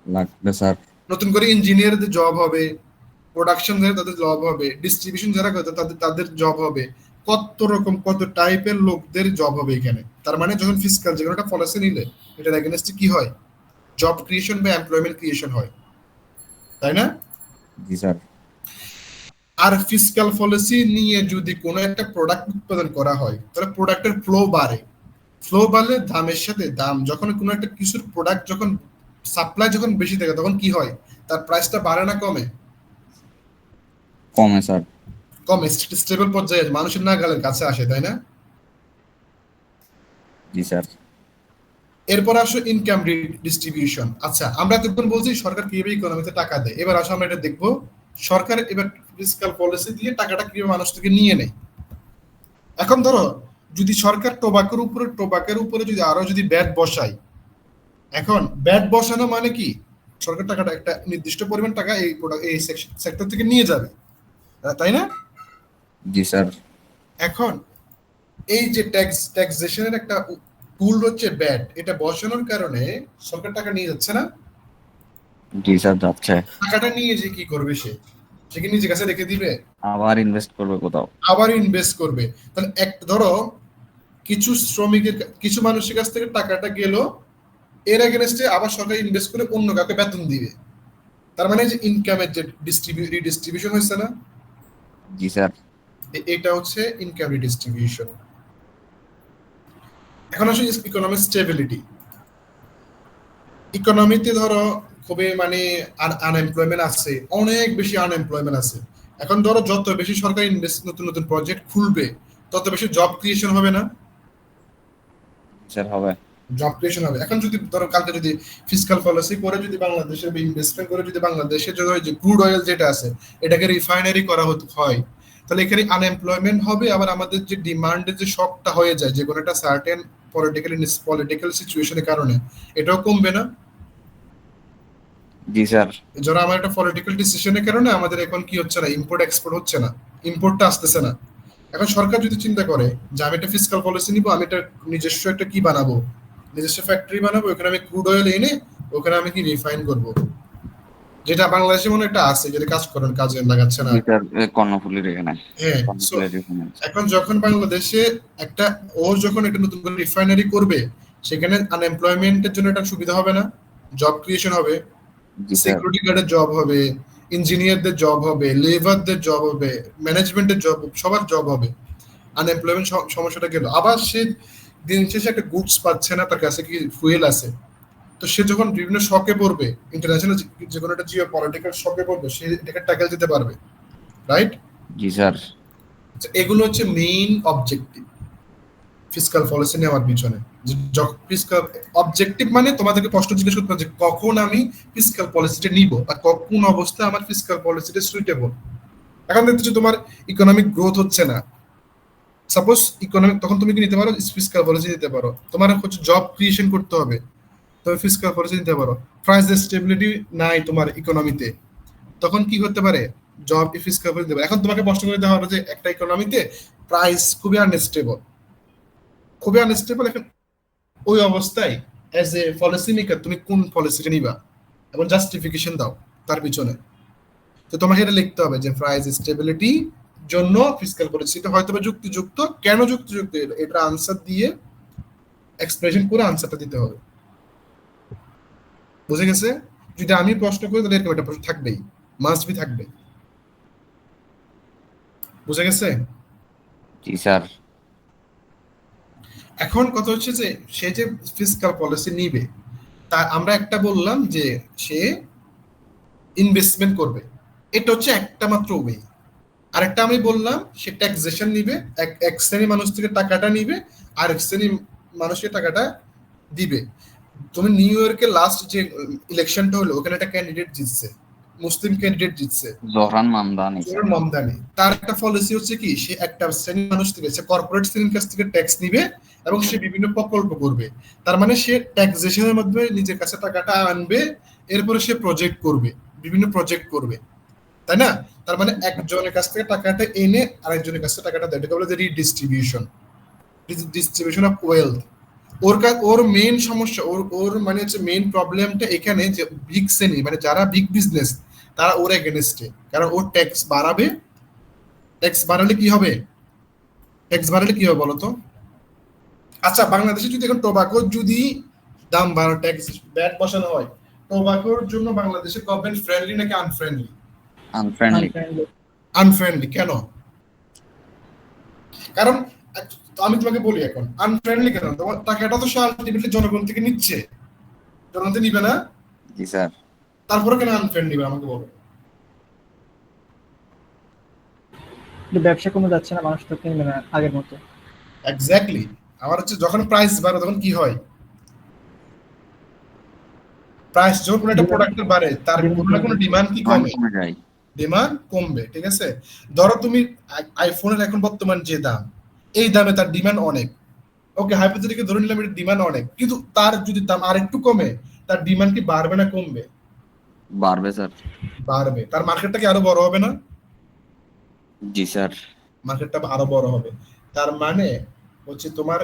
লাগবে স্যার। ইঞ্জিনিয়ারদের জব হবে, প্রোডাকশন যারা তাদের জব হবে, ডিস্ট্রিবিউশন যারা করে তাদের জব হবে, কত টাইপের লোকদের জব হবে এখানে। তার মানে যখন ফিসকাল যে কোনো একটা পলিসি নিলে এটার এগেইনস্টে কি হয়? জব ক্রিয়েশন বা এমপ্লয়মেন্ট ক্রিয়েশন হয়, তাই না? জি স্যার। আর ফিসক্যাল পলিসি নিয়ে যদি কোনো একটা প্রোডাক্ট উৎপাদন করা হয় তাহলে প্রোডাক্টের ফ্লো বাড়ে, ফ্লো বাড়লে দামের সাথে দাম, যখন কোনো একটা কিছুর প্রোডাক্ট যখন সাপ্লাই যখন বেশি থাকে তখন কি হয়, তার প্রাইসটা বাড়ে না কমে? কমে স্যার। কমে, স্টেবল পর্যায়ে মানুষের নাগালের কাছে আসে, তাই না? জি স্যার। এরপর আসো ইনকাম ডিস্ট্রিবিউশন। আচ্ছা, আমরা তখন বলছি সরকার কিভাবে ইকোনমিতে টাকা দেয়, এবার আসো আমরা এটা দেখবো সরকার এবার ফিসক্যাল পলিসি দিয়ে টাকাটা কিভাবে মানুষ থেকে নিয়ে নেয়। এখন ধরো যদি সরকার টোবাকের উপরে যদি আরো যদি ব্যাট বসায়, এখন ব্যাট বসানো মানে কি, সরকার টাকাটা একটা নির্দিষ্ট পরিমাণ টাকা এই এই সেক্টর থেকে নিয়ে যাবে, তাই না? জি স্যার। এখন এই যে ট্যাক্সেশনের একটা টুল হচ্ছে ব্যাট, এটা বসানোর কারণে সরকার টাকা নিয়ে যাচ্ছে না? জি স্যার যাচ্ছে। টাকাটা নিয়ে যে কি করবে, সে কি নিজের কাছে রেখে দিবে? আবার ইনভেস্ট করবে কোথাও। আবার ইনভেস্ট করবে। তাহলে ধরো কিছু শ্রমিকের কিছু মানুষের কাছ থেকে টাকাটা গেল, এর এগেনস্টে আবার সরকার ইনভেস্ট করে অন্য কাউকে বেতন দিবে, তার মানে যে ইনকামের যে রিডিস্ট্রিবিউশন হয়েছে না, জি স্যার। এটা হচ্ছে ইনকাম রিডিস্ট্রিবিউশন। এখন আসলে ইকোনমিক স্টেবিলিটি। ইকোনমিতে ধরো খুবই মানে আনএমপ্লয়মেন্ট আছে, অনেক বেশি আনএমপ্লয়মেন্ট আছে। এখন ধরো যত বেশি সরকার ইনভেস্ট নতুন নতুন প্রজেক্ট খুলবে তত বেশি জব ক্রিয়েশন হবে না? স্যার হবে। জব ক্রিয়েশন হবে। এখন যদি ধরো কালকে যদি ফিসক্যাল পলিসি করে যদি বাংলাদেশের ইনভেস্টমেন্ট করে যদি বাংলাদেশে যে ক্রুড অয়েল যেটা আছে এটাকে রিফাইনারি করা হয়, তাহলে এখানে আনএমপ্লয়মেন্ট হবে, আবার আমাদের যে ডিমান্ডের যে শকটা হয়ে যায় যে কোনো একটা সার্টেন পলিটিক্যাল সিচুয়েশনের কারণে, এটাও কমবে না? জি স্যার। যারা আমার একটা পলিটিক্যাল ডিসিশনের কারণে আমাদের এখন কি হচ্ছে না, ইম্পোর্ট এক্সপোর্ট হচ্ছে না, ইম্পোর্টটা আসতেছে না। এখন সরকার যদি চিন্তা করে যে আমি একটা ফিসক্যাল পলিসি নিব, আমি একটা নিজস্ব একটা কি বানাবো, নিজস্ব ফ্যাক্টরি বানাবো, ওখানে আমি ক্রুড অয়েল এনে ওখানে আমি কি রিফাইন করব, যেটা বাংলাদেশে মনে একটা আছে, যেটা কাজ করেন কাজে লাগাচ্ছে না। জি স্যার। কর্ণফুলীর এখানে। হ্যাঁ, কর্ণফুলীর এখানে। এখন যখন বাংলাদেশে একটা যখন একটা নতুন করে রিফাইনারি করবে, সেখানে আনএমপ্লয়মেন্টের জন্য একটা সুবিধা হবে না, জব ক্রিয়েশন হবে, জি স্যার। সিকিউরিটি গার্ডের জব হবে, ইঞ্জিনিয়ারদের জব হবে, লেবারদের জব হবে, ম্যানেজমেন্টের জব, সবার জব হবে। আনএমপ্লয়মেন্ট সমস্যাটা গেল। আবার সে দিন শেষে একটা গুডস পাচ্ছে না, তার কাছে কি ফুয়েল আছে, তো সে যখন বিভিন্ন শকে পড়বে, ইন্টারন্যাশনাল যে কোনো একটা জিও পলিটিক্যাল শকে পড়বে, সে এটাকে ট্যাকেল দিতে পারবে, রাইট? জি স্যার। এগুলো হচ্ছে মেইন অবজেক্টিভ ফিসক্যাল পলিসি নেওয়ার পিছনে। ফিসক্যাল অবজেক্টিভ মানে তোমাদেরকে প্রশ্ন জিজ্ঞেস করতে হবে যে কখন আমি ফিসক্যাল পলিসিটা নিব বা কোন অবস্থায় আমার ফিসক্যাল পলিসিটা সুইটেবল। এখন দেখতেছো তোমার ইকোনমিক গ্রোথ হচ্ছে না, সাপোজ ইকোনমিক, তখন তুমি কি নিতে পারো, ফিসক্যাল পলিসি নিতে পারো। তোমার হচ্ছে জব ক্রিয়েশন করতে হবে, তুমি ফিসক্যাল পলিসি নিতে পারো। প্রাইস স্টেবিলিটি নাই তোমার ইকোনমিতে, তখন কি করতে পারে, জব ফিসক্যাল পলিসি নিতে পারে। এখন তোমাকে প্রশ্ন করে দেওয়া হলো যে একটা ইকোনমিতে প্রাইস খুবই আনস্টেবল, খুবই আনস্টেবল, এখন ওই অবস্থায় অ্যাজ এ পলিসি মেকার তুমি কোন পলিসিটা নিবা এবং জাস্টিফিকেশন দাও তার পিছনে। তো তোমাকে এটা লিখতে হবে যে প্রাইস স্টেবিলিটি জন্য ফিসক্যাল পলিসিটা হয়তো বা যুক্তিযুক্ত, কেন যুক্তিযুক্ত এটা আনসার দিয়ে এক্সপ্রেশন করে আনসারটা দিতে হবে। বুঝে গেছে? যদি আমি প্রশ্ন করি তাহলে এরকম একটা প্রশ্ন থাকবেই, মাস্ট বি থাকবে। বুঝে গেছে? জি স্যার। এখন কথা হচ্ছে যে সে যে ফিসক্যাল পলিসি নিবে, তা আমরা একটা বললাম যে সে ইনভেস্টমেন্ট করবে, এটা হচ্ছে একটা মাত্র ওয়ে। আরেকটা আমি বললাম সে ট্যাক্সেশন নিবে, এক শ্রেণী মানুষ থেকে টাকাটা নিবে আর এক শ্রেণী মানুষকে টাকাটা দিবে। তুমি নিউ ইয়র্কে লাস্ট যে ইলেকশনটা হলো ওখানে একটা ক্যান্ডিডেট জিতছে, মুসলিম ক্যান্ডিডেট জিতছে, জহরান মামদানি। জোহরান মামদানি। তার একটা পলিসি হচ্ছে কি, সে একটা শ্রেণীর মানুষ থেকে, সে কর্পোরেট শ্রেণীর কাছ থেকে ট্যাক্স নিবে এবং সে বিভিন্ন প্রকল্প করবে। তার মানে সে ট্যাক্সেশনের মাধ্যমে নিজের কাছে টাকাটা আনবে, এরপরে সে প্রজেক্ট করবে, বিভিন্ন প্রজেক্ট করবে, তাই না? তার মানে একজনের কাছ থেকে টাকাটা এনে আরেকজনের কাছে টাকাটা দেয়, এটাকে বলে যে redistribution, distribution of wealth. Or main সমস্যা, ওর মানে হচ্ছে মেইন প্রবলেমটা এখানে যে বিগ শ্রেণী মানে যারা বিগ বিজনেস তারা ওর এগেনস্টে, কারণ ও ট্যাক্স বাড়াবে। ট্যাক্স বাড়ালে কি হবে, ট্যাক্স বাড়ালে কি হবে বলতো? আচ্ছা, বাংলাদেশে যদি এখন টোবাকো যদি দাম বাড়ানো, ট্যাক্স ব্যাট বসানো হয়, টোবাকোর জন্য বাংলাদেশের গভর্নমেন্ট ফ্রেন্ডলি নাকি আনফ্রেন্ডলি? আনফ্রেন্ডলি। আনফ্রেন্ডলি কেন? কারণ আমি তোমাকে বলি এখন আনফ্রেন্ডলি কেন, তোমার টাকাটা তো সে আলটিমেটলি জনগণ থেকে নিচ্ছে, জনগণ থেকে নিবে না? জি স্যার। তারপরে কেন আনফ্রেন্ডলি আমাকে বলো। ব্যবসা কমে যাচ্ছে না, মানুষ তো কিনবে না আগের মতো। এক্স্যাক্টলি। আমার হচ্ছে যখন প্রাইস বাড়ে তখন কি হয়, প্রাইস যখন কোনো একটা প্রোডাক্টের বাড়ে তার কোনো না কোনো ডিমান্ড কি কমে, কমে যায়। ডিমান্ড কমবে, ঠিক আছে? ধরো তুমি আইফোনের এখন বর্তমান যে দাম, এই দামে তার ডিমান্ড অনেক, ওকে হাইপোথেটিক্যালি ধরে নিলাম এর ডিমান্ড অনেক, কিন্তু তার যদি দাম আরেকটু কমে তার ডিমান্ড কি বাড়বে না কমবে? বাড়বে স্যার। বাড়বে, তার মার্কেটটা কি আরো বড় হবে না? জি স্যার। মার্কেটটা আরো বড় হবে। তার মানে হচ্ছে তোমার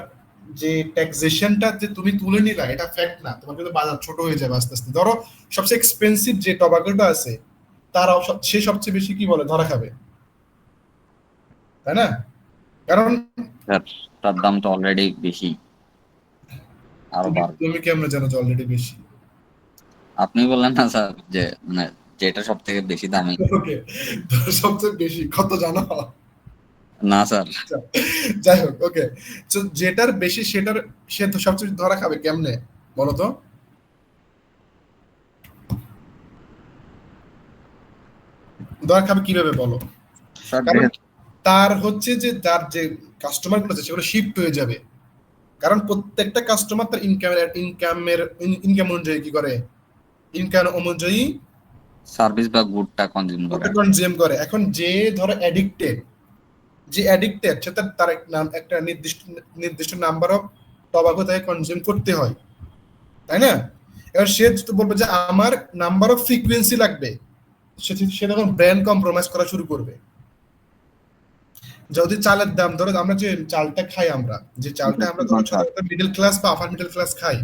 যে ট্যাক্সেশনটা যে তুমি তুলে নিলা এটা ফ্যাক্ট না, তোমার কিন্তু বাজার ছোট হয়ে যাবে আস্তে আস্তে। ধরো সবচেয়ে এক্সপেন্সিভ যে টবাকোটা আছে তারাও সে সবচেয়ে বেশি কি বলে ধরা খাবে, তাই না? কারণ স্যার তার দাম তো অলরেডি বেশি, আরো বাড়বে। তুমি কেমন জানো যে অলরেডি বেশি? আপনি বললেন না স্যার যে মানে যেটা সব থেকে বেশি দামি। ওকে, সবচেয়ে বেশি কত জানো? না স্যার। যাই হোক, ওকে, তো যেটার বেশি সেটার সে তো সবচেয়ে ধরা খাবে কেমনে বলো তো? ধরা খাবে কিভাবে বলো? স্যার কারণ তার হচ্ছে যে তার যে কাস্টমার গুলো আছে সেগুলো শিফট হয়ে যাবে, কারণ প্রত্যেকটা কাস্টমার তার ইনকাম অনুযায়ী কি করে, ইনকাম অনুযায়ী সার্ভিস বা গুডটা কনজিউম করে। কনজিউম করে। এখন যে ধরো অ্যাডিক্টেড, যে অ্যাডিক্টেড সে তার একটা নির্দিষ্ট নাম্বার অফ টবাকো তাকে কনজিউম করতে হয়, তাই না? এবার সে যদি বলবে যে আমার নাম্বার অফ ফ্রিকোয়েন্সি লাগবে, সে তখন ব্র্যান্ড কম্প্রোমাইজ করা শুরু করবে। যদি চালের দাম, ধরো আমরা যে চালটা খাই, আমরা যে চালটা আমরা ধরো মিডল ক্লাস বা আপার মিডল ক্লাস খাই,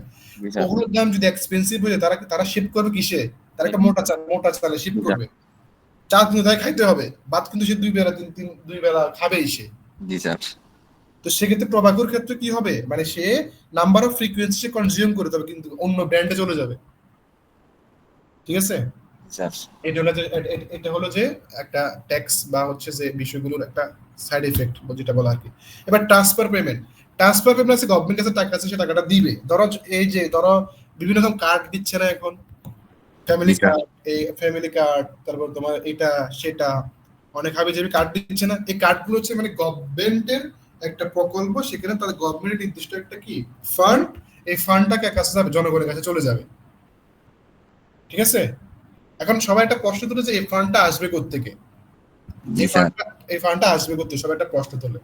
জি স্যার। ওগুলোর দাম যদি এক্সপেন্সিভ হয়ে যায় তারা শিফট করবে কিসে? তারা একটা মোটা চালে শিফট করবে। চাল কিন্তু তাই খাইতে হবে, ভাত কিন্তু সে দুই বেলা খাবেই সে। জি স্যার। তো সেক্ষেত্রে টোবাকোর ক্ষেত্রে কি হবে, মানে সে নাম্বার অফ ফ্রিকোয়েন্সি সে কনজিউম করে তবে কিন্তু অন্য ব্র্যান্ডে চলে যাবে, ঠিক আছে? স্যার। এটা হলো যে একটা ট্যাক্স বা হচ্ছে যে বিষয়গুলোর একটা সাইড এফেক্ট যেটা বলা আর কি। এবার ট্রান্সফার পেমেন্ট আছে, গভর্নমেন্ট কাছে টাকা আছে, সে টাকাটা দিবে। ধরো এই যে ধরো বিভিন্ন রকম কার্ড দিচ্ছে না এখন, ফ্যামিলি কার্ড, তারপর তোমার এটা সেটা অনেক হাবিজাবি কার্ড দিচ্ছে না, এই কার্ডগুলো হচ্ছে মানে গভর্নমেন্টের একটা প্রকল্প, সেখানে তাদের গভর্নমেন্টের নির্দিষ্ট একটা কি ফান্ড, এই ফান্ডটাকে কাছে যাবে, জনগণের কাছে চলে যাবে, ঠিক আছে? এখন সবাই একটা প্রশ্ন তোলে যে এই ফান্ডটা আসবে কোত্থেকে, এই ফান্ডটা আসবে কোত্থেকে, সবাই একটা প্রশ্ন তোলে।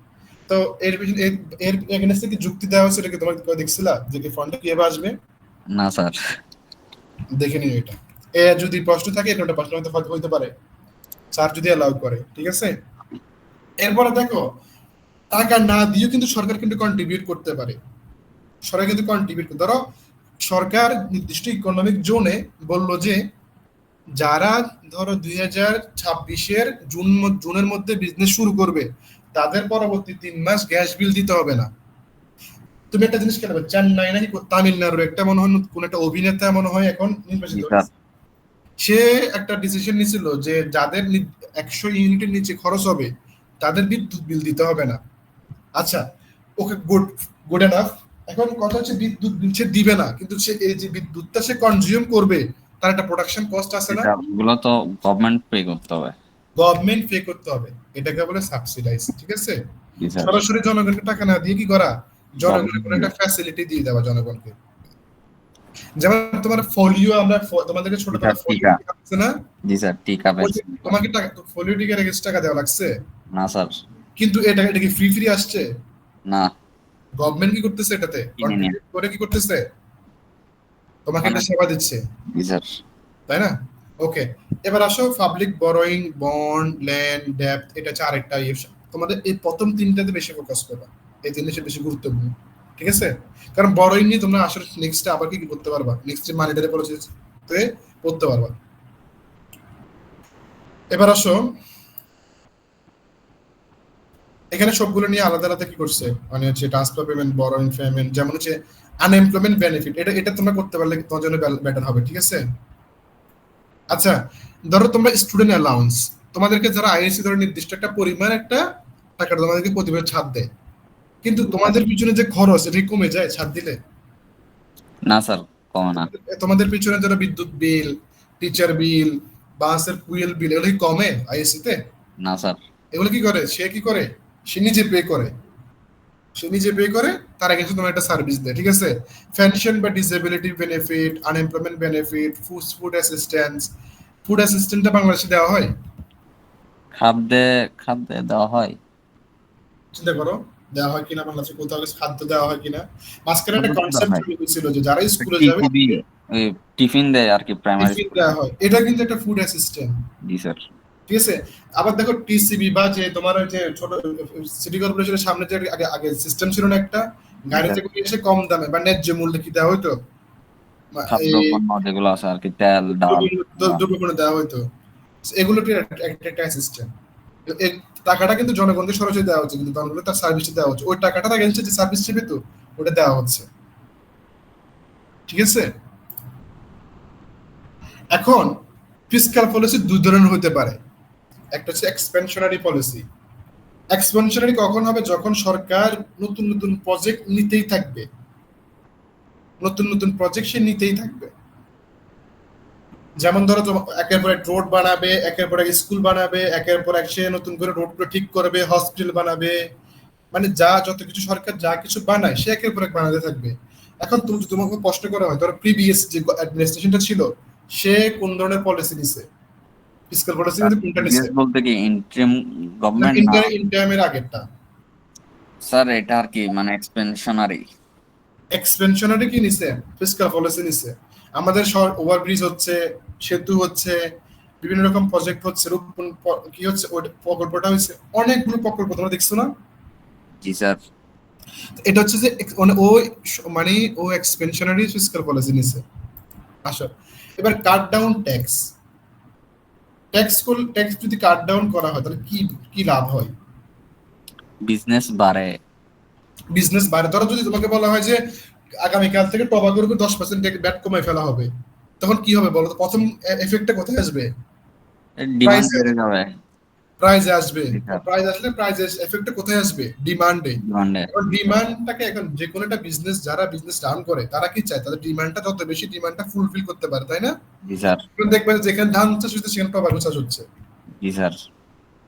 তো এর এগেইনস্টে কি যুক্তি দেওয়া হচ্ছে, এটা কি তোমরা দেখছিলা যে এই ফান্ডটা কিভাবে আসবে? না স্যার। দেখে নিও এটা, যদি প্রশ্ন থাকে এটা প্রশ্ন হইতে পারে, স্যার যদি অ্যালাউ করে, ঠিক আছে? এরপরে দেখো টাকা না দিয়েও কিন্তু সরকার কিন্তু কন্ট্রিবিউট করতে পারে, সরকার কিন্তু কন্ট্রিবিউট, ধরো সরকার নির্দিষ্ট ইকোনমিক জোনে বললো যে যারা ধরো 2026-এর জুনের মধ্যে বিজনেস শুরু করবে তাদের পরবর্তী 3 মাস গ্যাস বিল দিতে হবে না। তুমি একটা জিনিস খেয়াল করবে, চেন্নাই নাকি তামিলনাড়ুর একটা মনে হয় কোন একটা অভিনেতা মনে হয় এখন নির্বাচিত হয়েছে, সে একটা ডিসিশন নিয়েছিল যে যাদের 100 ইউনিটের নিচে খরচ হবে তাদের বিদ্যুৎ বিল দিতে হবে না। আচ্ছা, ওকে, গুড এনাফ। এখন কথা হচ্ছে বিদ্যুৎ বিল সে দিবে না, কিন্তু সে এই যে বিদ্যুৎটা সে কনজিউম করবে তার একটা প্রোডাকশন কস্ট আছে না, এগুলো তো গভর্নমেন্ট পে করতে হবে, গভর্নমেন্ট পে করতে হবে, এটাকে বলে সাবসিডাইজ, ঠিক আছে? জি স্যার। সরাসরি জনগণকে টাকা না দিয়ে কি করা, জনগণের কোনো একটা ফ্যাসিলিটি দিয়ে দেওয়া জনগণকে। যেমন তোমার ফোলিও, আমরা তোমাদেরকে ছোটবেলা ফোলিও আছে না? জি স্যার। টিকা পেয়েছি। তোমাকে টাকা ফোলিও টিকার এক্সট্রা টাকা দেওয়া লাগছে? না স্যার। কিন্তু এটা কি ফ্রি আসছে? না। গভর্নমেন্ট কি করতেছে এটাতে কন্ট্রিবিউট করে, কি করতেছে? তোমাকে একটা সেবা দিচ্ছে, জি স্যার। তাই না? ওকে, এবার আসো পাবলিক বরোয়িং, বন্ড, ল্যান্ড, ডেপ্ট, এটা হচ্ছে আরেকটা তোমাদের এই প্রথম তিনটাতে বেশি ফোকাস করবা, এই তিনটা বেশি গুরুত্বপূর্ণ, ঠিক আছে? কারণ বরোয়িং নিয়ে তোমরা আসলে নেক্সট আবার কি করতে পারবা, নেক্সট মানি ডেটে পড়তে পারবা। এবার আসো এখানে সবগুলো নিয়ে আলাদা আলাদা কি করছে, মানে হচ্ছে ট্রান্সফার পেমেন্ট, বরোয়িং পেমেন্ট, যেমন হচ্ছে আনএমপ্লয়মেন্ট বেনিফিট, এটা এটা তোমরা করতে পারলে তোমার জন্য বেটার হবে, ঠিক আছে? আচ্ছা, ধরো তোমরা স্টুডেন্ট অ্যালাউন্স, তোমাদেরকে যারা আইএসসি ধরে নির্দিষ্ট একটা পরিমাণ একটা টাকা তোমাদেরকে প্রতি বছর ছাড় দেয়, কিন্তু তোমাদের পিছনে যে খরচ এটা কি কমে যায় ছাড় দিলে? না স্যার, কমে না। তোমাদের পিছনে যারা বিদ্যুৎ বিল, টিচার বিল, বাসের ফুয়েল বিল, এগুলো কি কমে আইএসসি তে? না স্যার। এগুলো কি করে সে? কি করে সে? নিজে পে করে, সে নিজে পে করে, তার আগে তোমার একটা সার্ভিস দেয়, ঠিক আছে? পেনশন বা disability benefit, unemployment benefit, food assistance. Food অ্যাসিস্ট্যান্টটা বাংলাদেশে দেওয়া হয়? খাদ্যে দেওয়া হয়। চিন্তা করো দেওয়া হয় কিনা বাংলাদেশে, কোথাও খাদ্য দেওয়া হয় কিনা। মাঝখানে একটা খাদ্য দেওয়া কনসেপ্ট হয়। ছিল যে যারা স্কুলে যাবে ওই টিফিন দেয় আর কি, প্রাইমারি টিফিন দেওয়া হয়, এটা কিন্তু একটা ফুড অ্যাসিস্ট্যান্ট, জি স্যার। ঠিক আছে? আবার দেখো টিসিবি বা যে তোমার ওই যে ছোট সিটি কর্পোরেশনের সামনে যে আগে আগে সিস্টেম ছিল না একটা, গাড়িতে করে এসে কম দামে বা ন্যায্য মূল্যে কি দেওয়া হইতো? খাদ্য পণ্য যেগুলো আছে আর কি, তেল, ডাল, দ্রব্যপণ্য দেওয়া হইতো, এগুলো একটা সিস্টেম। টাকাটা কিন্তু জনগণকে সরাসরি দেওয়া হচ্ছে, কিন্তু জনগণকে তার সার্ভিসটা দেওয়া হচ্ছে, ওই টাকাটার এগেইনস্টে যে সার্ভিস পেত ওটা দেওয়া হচ্ছে, ঠিক আছে? এখন ফিসক্যাল পলিসি দুই ধরনের হতে পারে। একটা হচ্ছে এক্সপেনশনারি পলিসি। এক্সপেনশনারি কখন হবে? যখন সরকার নতুন নতুন প্রজেক্ট নিতেই থাকবে, নতুন নতুন প্রজেক্ট সে নিতেই থাকবে। যেমন ধরো একের পর এক রোড বানাবে, একের পর এক স্কুল বানাবে, একের পর এক সে নতুন করে রোডগুলো ঠিক করবে, হসপিটাল বানাবে, মানে যা যত কিছু সরকার যা কিছু বানায় সে একের পর এক বানাতে থাকবে। এখন তুমি তোমাকে প্রশ্ন করা হয় ধরো প্রিভিয়াস যে অ্যাডমিনিস্ট্রেশনটা ছিল সে কোন ধরনের পলিসি নিছে, ফিসক্যাল পলিসি কিন্তু কোনটা নিছে? বলতে কি ইন্টারিম গভর্নমেন্ট না ইন্টারিমের আগেরটা স্যার, এটা আর কি মানে এক্সপেনশনারি। এক্সপেনশনারি কি নিছে? ফিসক্যাল পলিসি নিছে। আমাদের শহর ওভারব্রিজ হচ্ছে, সেতু হচ্ছে, বিভিন্ন রকম প্রজেক্ট হচ্ছে, কি হচ্ছে ওই প্রকল্পটা হচ্ছে, অনেকগুলো প্রকল্প তোমরা দেখছো না? জি স্যার। এটা হচ্ছে যে মানে মানে ও এক্সপেনশনারি ফিসক্যাল পলিসি নিছে। আসো এবার কাট ডাউন ট্যাক্স। ট্যাক্স যদি কাট ডাউন করা হয় তাহলে কি কি লাভ হয়? বিজনেস বাড়ে। বিজনেস বাড়ে। ধরো যদি তোমাকে বলা হয় যে আগামীকাল থেকে টবাকোর উপর 10% ব্যাট কমায় ফেলা হবে, তখন কি হবে বলো তো? প্রথম এফেক্টটা কোথায় আসবে? ডিমান্ড বেড়ে যাবে। প্রাইজে আসবে। হ্যাঁ। প্রাইজ আসলে প্রাইজের এফেক্টটা কোথায় আসবে? ডিমান্ডে। ডিমান্ডে। এখন ডিমান্ডটাকে, এখন যে কোনো একটা বিজনেস যারা বিজনেস রান করে তারা কি চায়? তাদের ডিমান্ডটা যত বেশি, ডিমান্ডটা ফুলফিল করতে পারে, তাই না? জি স্যার। দেখবেন যেখানে ধান চাষ হচ্ছে সেখানে টবাকো চাষ হচ্ছে, জি স্যার।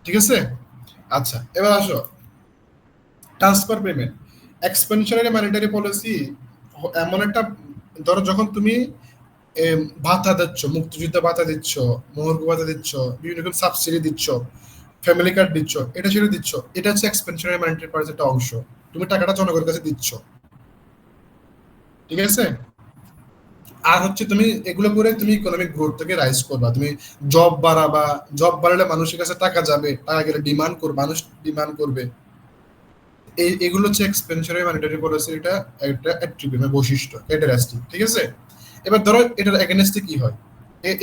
ঠিক আছে? আচ্ছা এবার আসো ট্রান্সফার পেমেন্ট। এক্সপেনশনারি মনিটারি পলিসি এমন একটা, ধরো যখন তুমি ভাতা দিচ্ছ, মুক্তিযুদ্ধ ভাতা দিচ্ছ, মহর্ঘ ভাতা দিচ্ছ, বিভিন্ন রকম সাবসিডি দিচ্ছ, ফ্যামিলি কার্ড দিচ্ছ, এটা সেটা দিচ্ছ, এটা হচ্ছে এক্সপেনশনারি মনিটারি পলিসির একটা অংশ। তুমি টাকাটা জনগণের কাছে দিচ্ছ, ঠিক আছে? আর হচ্ছে তুমি এগুলো করে তুমি ইকোনমিক গ্রোথটাকে রাইজ করবা, তুমি জব বাড়াবা, জব বাড়ালে মানুষের কাছে টাকা যাবে, টাকা গেলে ডিমান্ড করবে, মানুষ ডিমান্ড করবে। এগুলো হচ্ছে এক্সপেনশনারি মনিটারি পলিসির এটা একটা অ্যাট্রিবিউট বা বৈশিষ্ট্য, ক্যারেক্টারিস্টিক, ঠিক আছে? এবার ধরো এটার এগেইনস্টে কি হয়?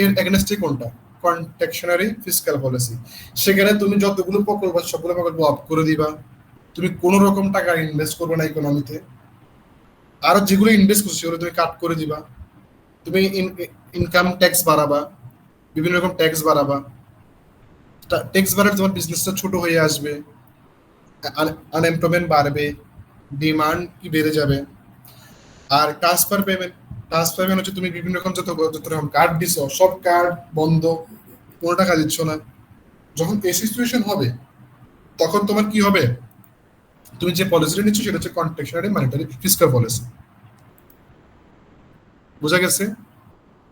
এর এগেইনস্টে কোনটা? Contractionary fiscal policy. সেখানে তুমি যতগুলো প্রকল্প সবগুলো প্রকল্প অফ করে দিবা, তুমি কোনো রকম টাকা ইনভেস্ট করবে না ইকোনমিতে, আর যেগুলো ইনভেস্ট করছো সেগুলো তুমি কাট করে দিবা, তুমি ইনকাম ট্যাক্স বাড়াবা, বিভিন্ন রকম ট্যাক্স বাড়াবা, ট্যাক্স বাড়ালে তোমার বিজনেসটা ছোট হয়ে আসবে, আনএমপ্লয়মেন্ট বাড়বে, ডিমান্ড কি বেড়ে যাবে। আর ট্রান্সফার পেমেন্ট হচ্ছে তুমি বিভিন্ন রকম যত রকম কার্ড দিছো সব কার্ড বন্ধ, কোনো টাকা দিচ্ছ না। যখন এই সিচুয়েশন হবে তখন তোমার কি হবে? তুমি যে পলিসিটা নিচ্ছ সেটা হচ্ছে কন্ট্রাকশনারি মনিটারি ফিসক্যাল পলিসি। বোঝা গেছে?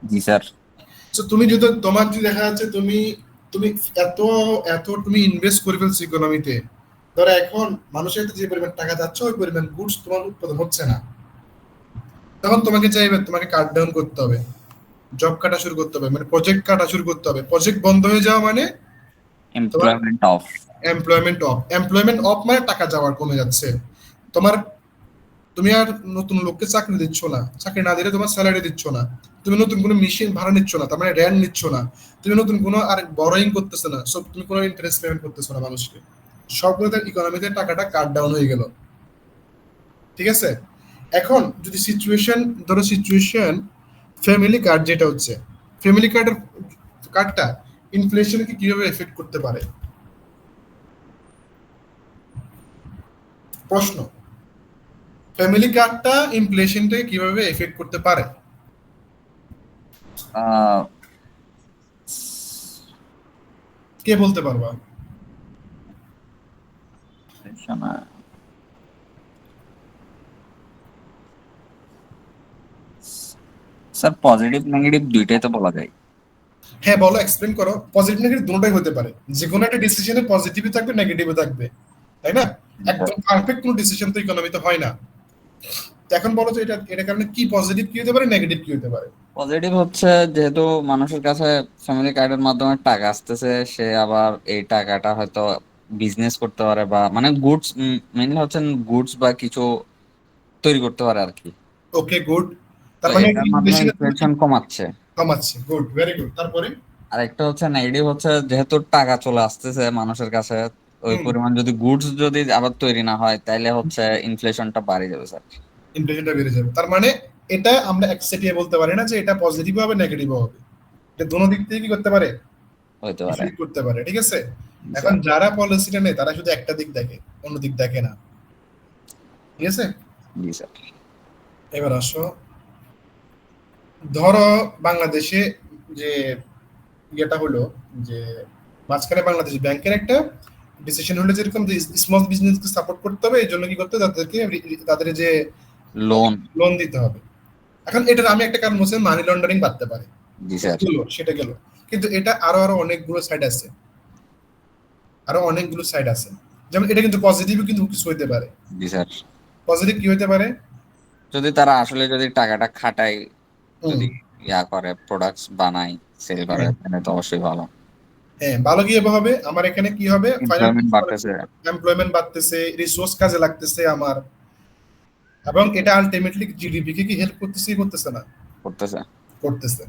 জি স্যার। তো তুমি যদি তোমার যদি দেখা যাচ্ছে তুমি তুমি এত এত তুমি ইনভেস্ট করে ফেলছো ইকোনমিতে, ধরো এখন মানুষের যে পরিমাণ টাকা যাচ্ছে ওই পরিমাণ গুডস তোমার উৎপাদন হচ্ছে না, তখন তোমাকে চাইবে তোমাকে কাট ডাউন করতে হবে, জব কাটা শুরু করতে হবে, মানে প্রজেক্ট কাটা শুরু করতে হবে। প্রজেক্ট বন্ধ হয়ে যাওয়া মানে এমপ্লয়মেন্ট অফ। এমপ্লয়মেন্ট অফ মানে টাকা যাওয়ার, কমে যাচ্ছে তোমার। তুমি আর নতুন লোককে চাকরি দিচ্ছ না, চাকরি না দিলে তোমার স্যালারি দিচ্ছ না, তুমি নতুন কোনো মেশিন ভাড়া নিচ্ছ না, তার মানে রেন্ট নিচ্ছ না, তুমি নতুন কোনো আর বরোইং করতেছ না, সব তুমি কোনো ইন্টারেস্ট পেমেন্ট করতেছো না মানুষকে, সবগুলো ইকোনমিতে টাকাটা কাট ডাউন হয়ে গেল, ঠিক আছে? এখন যদি সিচুয়েশন ফ্যামিলি কার্ড, যেটা হচ্ছে ফ্যামিলি কার্ডটা ইনফ্লেশনকে কিভাবে এফেক্ট করতে পারে? প্রশ্ন, ফ্যামিলি কার্ডটা ইনফ্লেশনটাকে কিভাবে এফেক্ট করতে পারে? আহ, কে বলতে পারবা? স্যার পজিটিভ নেগেটিভ দুইটাই তো বলা যায়। হ্যাঁ বলো, এক্সপ্লেন করো। পজিটিভ নেগেটিভ দুটোই হতে পারে, যে কোনো একটা ডিসিশনে পজিটিভই থাকবে নেগেটিভও থাকবে, তাই না? একদম পারফেক্ট কোনো ডিসিশন তো ইকোনমিতে হয় না। তো এখন বলো তো এটা কারণে কি পজিটিভ কি হতে পারে, নেগেটিভ কি হতে পারে? পজিটিভ হচ্ছে যেহেতু মানুষের কাছে ফ্যামিলি কার্ডের মাধ্যমে টাকা আসতেছে, সে আবার এই টাকাটা হয়তো বিজনেস করতে পারে, বা মানে গুডস, মেইনলি হচ্ছে গুডস বা কিছু তৈরি করতে পারে আর কি। Okay, good. তো তার মানে এটার মাধ্যমে ইনফ্লেশন কমাচ্ছে। কমাচ্ছে, গুড, ভেরি গুড। তারপরে আর একটা হচ্ছে নেগেটিভ হচ্ছে যেহেতু টাকা চলে আসতেছে মানুষের কাছে, ওই হুম, পরিমাণ যদি গুডস যদি আবার তৈরি না হয় তাইলে হচ্ছে ইনফ্লেশনটা বাড়ে যাবে স্যার। ইনফ্লেশনটা বেড়ে যাবে। তার মানে এটা আমরা একচেটিয়া বলতে পারি না যে এটা পজিটিভ হবে নেগেটিভ হবে, এটা দোনো দিক থেকে কি করতে পারে, হইতে পারে। ইফেক্ট করতে পারে, ঠিক আছে? এখন স্যার যারা পলিসিটা নেয় তারা শুধু একটা দিক দেখে, অন্য দিক দেখে না, ঠিক আছে? জি স্যার। এবার আসো, ধরো বাংলাদেশে যে ইয়েটা হলো, যে মাঝখানে বাংলাদেশ ব্যাংকের একটা ডিসিশন হলো যেরকম যে স্মল বিজনেসকে সাপোর্ট করতে হবে, এই জন্য কি করতে হবে, তাদের যে লোন। লোন দিতে হবে। এখন এটার আমি একটা কারণ বলছি, মানি লন্ডারিং বাড়তে পারে, জি স্যার। সেটা গেল। কিন্তু এটা আরো অনেকগুলো সাইড আছে, যেমন এটা কিন্তু পজিটিভও কিন্তু কিছু হইতে পারে। জি স্যার। পজিটিভ কি হইতে পারে? যদি তারা আসলে যদি টাকাটা খাটায়, হুম, যদি ইয়া করে প্রোডাক্টস বানায়, সেল করে, হ্যাঁ, তাহলে তো অবশ্যই ভালো। হ্যাঁ, ভালো কি হবে, আমার এখানে কি হবে, এমপ্লয়মেন্ট বাড়তেছে। এমপ্লয়মেন্ট বাড়তেছে, রিসোর্স কাজে লাগতেছে আমার, এবং এটা আলটিমেটলি জিডিপি কে কি হেল্প করতেছে কি করতেছে না? করতেছে। করতেছে।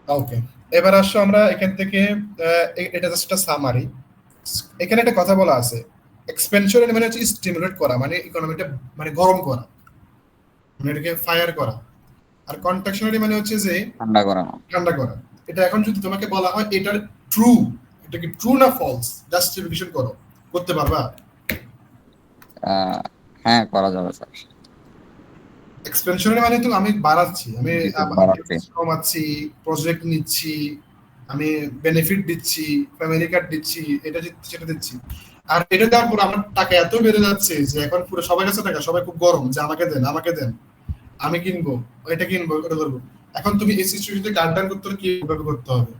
ওকে, এবার আসো আমরা এখান থেকে এটা জাস্ট একটা সামারি। এখানে একটা কথা বলা আছে, এক্সপেনশন মানে হচ্ছে স্টিমুলেট করা, মানে ইকোনমিটা মানে গরম করা, মানে এটাকে ফায়ার করা। আর কন্ট্রাকশনারি মানে হচ্ছে যে ঠান্ডা করানো। ঠান্ডা করা। এটা এখন যদি তোমাকে বলা হয় এটার ট্রু, এটা কি ট্রু না ফলস, জাস্টিফিকেশন করো, করতে পারবা? আহ, হ্যাঁ করা যাবে স্যার। এক্সপেনশনের মানে তো আমি বাড়াচ্ছি, আমি জি স্যার, বাড়াচ্ছে। কমাচ্ছি, প্রজেক্ট নিচ্ছি, আমি বেনিফিট দিচ্ছি, ফ্যামিলি কার্ড দিচ্ছি, এটা সেটা দিচ্ছি। আর এটা দেওয়ার পর আমার টাকা এত বেড়ে যাচ্ছে যে এখন পুরো সবার কাছে টাকা, সবাই খুব গরম যে আমাকে দেন, আমাকে দেন, আমি কিনবো, এটা কিনবো, এটা করবো। এখন তুমি এই সিচুয়েশনে গার্ডার করতে হলে কিভাবে করতে হবে?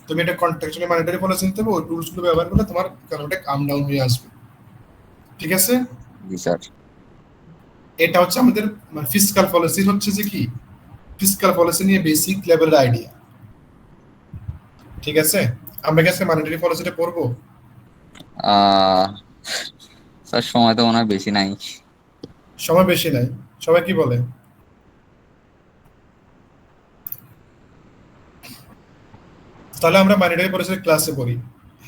তুমি এটা কন্ট্রাকচুয়ালি মনিটরি পলিসি নিতে হবে, ওই টুলস গুলো ব্যবহার করলে তোমার ইকোনমিটা কাম ডাউন হয়ে আসবে, ঠিক আছে? জি স্যার। এটা হচ্ছে আমাদের ফিসকাল পলিসি, হচ্ছে যে কি ফিসকাল পলিসি নিয়ে বেসিক লেভেলের আইডিয়া, ঠিক আছে? আমরা কি আজকে মনিটারি পলিসিটা পড়বো? আহ স্যার সময় তো মনে হয় বেশি নাই। সময় বেশি নাই, সবাই কি বলে? তাহলে আমরা মনিটারি পলিসির ক্লাসে পড়ি।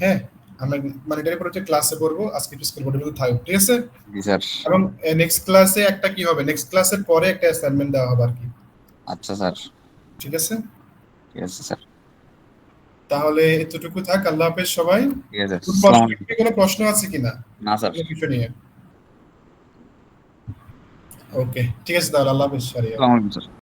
হ্যাঁ, আমরা মনিটারি পলিসির ক্লাসে পড়বো, আজকে ফিসকাল পলিসি থাকবে, ঠিক আছে? জি স্যার। এবং নেক্সট ক্লাসে একটা কি হবে, নেক্সট ক্লাসের পরে একটা অ্যাসাইনমেন্ট দেওয়া হবে আর কি, আচ্ছা স্যার। ঠিক আছে? ঠিক আছে স্যার। তাহলে এতটুকু থাক, আল্লাহ হাফেজ সবাই। ঠিক আছে। কোনো প্রশ্ন আছে কিনা না স্যার। কোনো কিছু নিয়ে? ওকে, ঠিক আছে, তাহলে আল্লাহ হাফেজ। আসসালামু আলাইকুম স্যার।